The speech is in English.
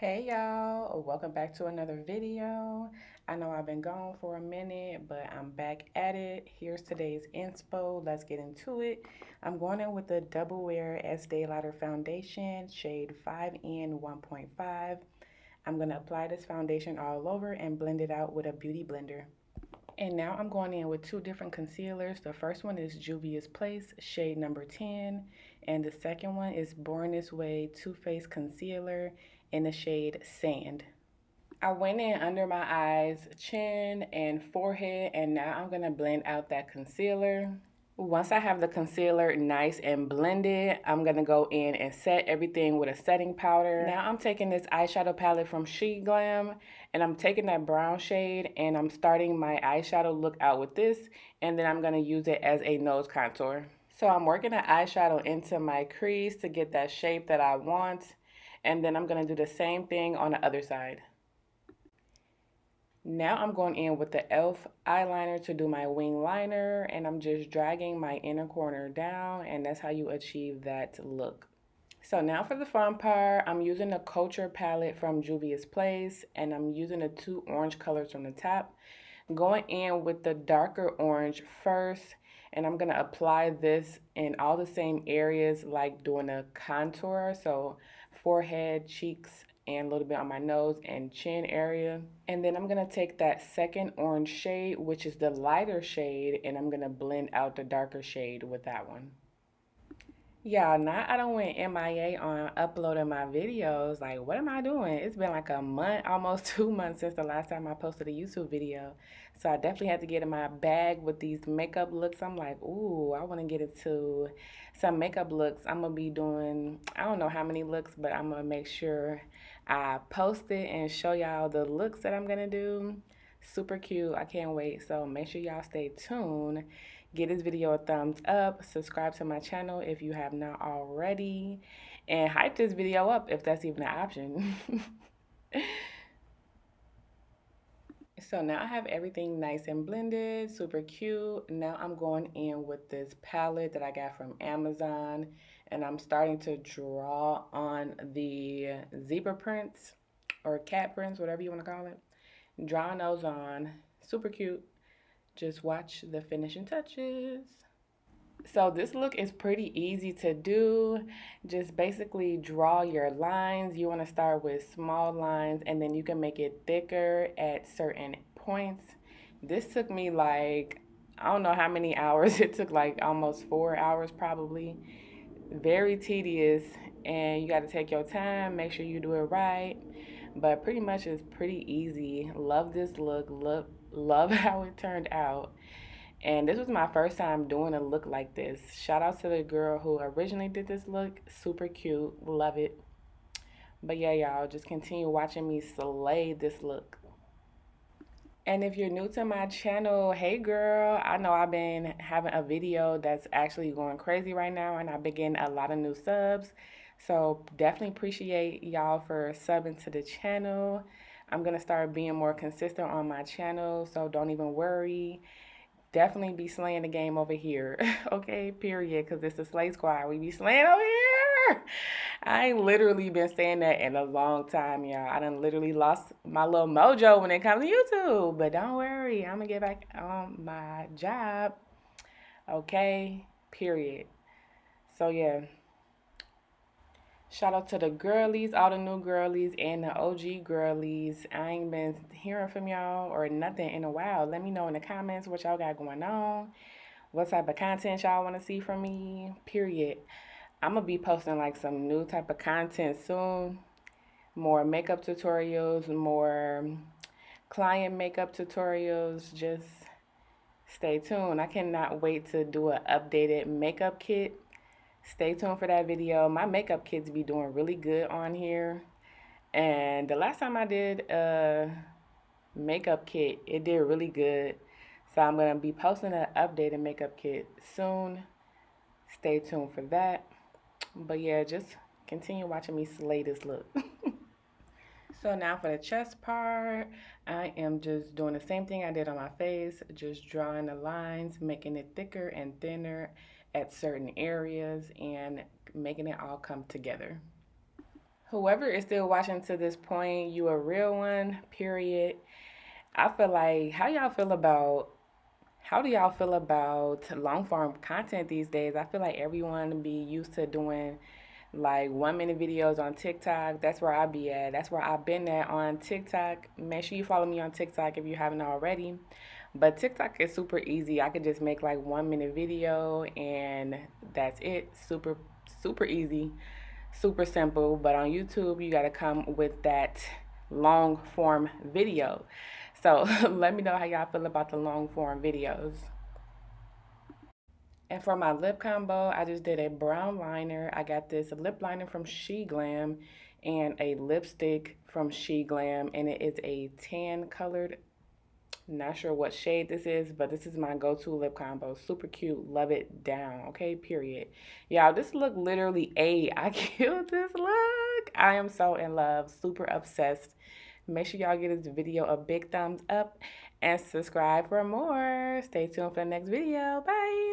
Hey y'all, welcome back to another video. I know I've been gone for a minute, but I'm back at it. Here's today's inspo. Let's get into it. I'm going in with the Double Wear Estee Lauder Foundation, shade 5N 1.5. I'm going to apply this foundation all over and blend it out with a beauty blender. And now I'm going in with two different concealers. The first one is Juvia's Place, shade number 10. And the second one is Born This Way Too Faced Concealer in the shade Sand. I went in under my eyes, chin, and forehead, and now I'm going to blend out that concealer. Once I have the concealer nice and blended, I'm going to go in and set everything with a setting powder. Now I'm taking this eyeshadow palette from Glam, and I'm taking that brown shade, and I'm starting my eyeshadow look out with this, and then I'm going to use it as a nose contour. So I'm working the eyeshadow into my crease to get that shape that I want, and then I'm going to do the same thing on the other side. Now I'm going in with the e.l.f. eyeliner to do my wing liner, and I'm just dragging my inner corner down, and that's how you achieve that look. So now for the fun part, I'm using the Culture palette from Juvia's Place, and I'm using the two orange colors from the top. Going in with the darker orange first, and I'm going to apply this in all the same areas like doing a contour, so forehead, cheeks, and a little bit on my nose and chin area. And then I'm going to take that second orange shade, which is the lighter shade, and I'm going to blend out the darker shade with that one. Yeah, now I don't went MIA on uploading my videos. Like, what am I doing? It's been like a month, almost 2 months since the last time I posted a YouTube video. So I definitely had to get in my bag with these makeup looks. I'm like, ooh, I want to get into some makeup looks. I'm going to be doing, I don't know how many looks, but I'm going to make sure I post it and show y'all the looks that I'm going to do. Super cute. I can't wait. So make sure y'all stay tuned. Give this video a thumbs up, subscribe to my channel if you have not already, and hype this video up if that's even an option. So now I have everything nice and blended, super cute. Now I'm going in with this palette that I got from Amazon, and I'm starting to draw on the zebra prints or cat prints, whatever you want to call it. Drawing those on, super cute. Just watch the finishing touches. So this look is pretty easy to do. Just basically draw your lines. You want to start with small lines, and then you can make it thicker at certain points. This took me like, I don't know how many hours. It took like almost 4 hours probably. Very tedious, and you got to take your time, make sure you do it right. But pretty much it's pretty easy. Love this look. Love how it turned out. And this was my first time doing a look like this. Shout out to the girl who originally did this look. Super cute. Love it. But yeah, y'all, just continue watching me slay this look. And if you're new to my channel, hey girl, I know I've been having a video that's actually going crazy right now, and I've been getting a lot of new subs. So definitely appreciate y'all for subbing to the channel. I'm going to start being more consistent on my channel, so don't even worry. Definitely be slaying the game over here. Okay, period, because it's the Slay Squad. We be slaying over here. I ain't literally been saying that in a long time, y'all. I done literally lost my little mojo when it comes to YouTube. But don't worry, I'm going to get back on my job. Okay, period. So, yeah. Shout out to the girlies, all the new girlies, and the OG girlies. I ain't been hearing from y'all or nothing in a while. Let me know in the comments what y'all got going on. What type of content y'all want to see from me, period. I'm going to be posting like some new type of content soon. More makeup tutorials, more client makeup tutorials. Just stay tuned. I cannot wait to do an updated makeup kit. Stay tuned for that video. My makeup kits be doing really good on here. And the last time I did a makeup kit, it did really good. So I'm going to be posting an updated makeup kit soon. Stay tuned for that. But yeah, just continue watching me slay this look. So now for the chest part, I am just doing the same thing I did on my face, just drawing the lines, making it thicker and thinner at certain areas, and making it all come together. Whoever is still watching to this point, you a real one, period. I feel like how do y'all feel about long form content these days? I feel like everyone be used to doing like 1 minute videos on TikTok. That's where I be at. That's where I've been at on TikTok. Make sure you follow me on TikTok if you haven't already. But TikTok is super easy. I could just make like 1 minute video and that's it. Super easy, super simple. But on YouTube, you got to come with that long form video. So let me know how y'all feel about the long form videos. And for my lip combo, I just did a brown liner. I got this lip liner from Glam and a lipstick from Glam, and it is a tan colored. Not sure what shade this is, but this is my go-to lip combo. Super cute. Love it down. Okay, period. Y'all, this look literally I killed this look. I am so in love. Super obsessed. Make sure y'all give this video a big thumbs up and subscribe for more. Stay tuned for the next video. Bye.